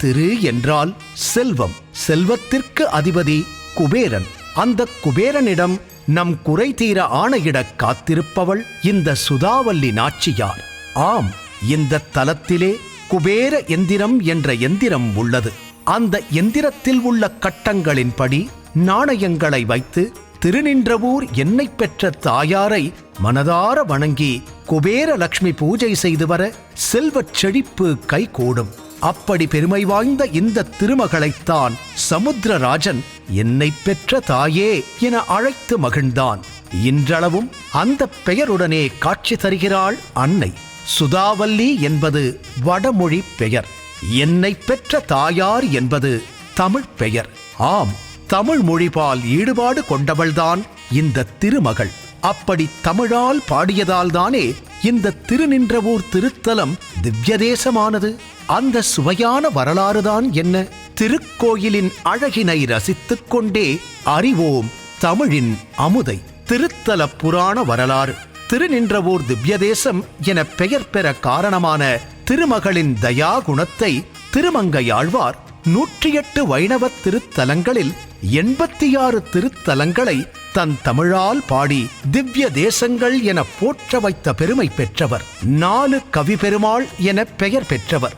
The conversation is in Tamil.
திரு என்றால் செல்வம். செல்வத்திற்கு அதிபதி குபேரன். அந்த குபேரனிடம் நம் குறை தீர ஆணையிடக் காத்திருப்பவள் இந்த சுதாவல்லி நாச்சியார். ஆம், இந்த தலத்திலே குபேர எந்திரம் என்ற எந்திரம் உள்ளது. அந்த எந்திரத்தில் உள்ள கட்டங்களின்படி நாணயங்களை வைத்து திருநின்றவூர் என்னை பெற்ற தாயாரை மனதார வணங்கி குபேரலட்சுமி பூஜை செய்து வர செல்வச் செழிப்பு கைகூடும். அப்படி பெருமை வாய்ந்த இந்த திருமகளைத்தான் சமுத்திரராஜன் என்னை பெற்ற தாயே என அழைத்து மகிழ்ந்தான். இன்றளவும் அந்த பெயருடனே காட்சி தருகிறாள் அன்னை. சுதாவல்லி என்பது வடமொழி பெயர். என்னை பெற்ற தாயார் என்பது தமிழ் பெயர். ஆம், தமிழ் மொழிபால் ஈடுபாடு கொண்டவள்தான் இந்த திருமகள். அப்படி தமிழால் பாடியதால்தானே இந்த திருநின்றவூர் திருத்தலம் திவ்யதேசமானது. அந்த சுவையான வரலாறுதான் என்ன? திருக்கோயிலின் அழகினை ரசித்துக் கொண்டே அறிவோம் தமிழின் அமுதை. திருத்தல புராண வரலாறு. திருநின்றவூர் திவ்யதேசம் என பெயர் பெற காரணமான திருமகளின் தயா குணத்தை திருமங்கையாழ்வார் 108 வைணவ திருத்தலங்களில் 86 திருத்தலங்களை தன் தமிழால் பாடி திவ்ய தேசங்கள் என போற்ற வைத்த பெருமை பெற்றவர். 4 கவி பெருமாள் என பெயர் பெற்றவர்.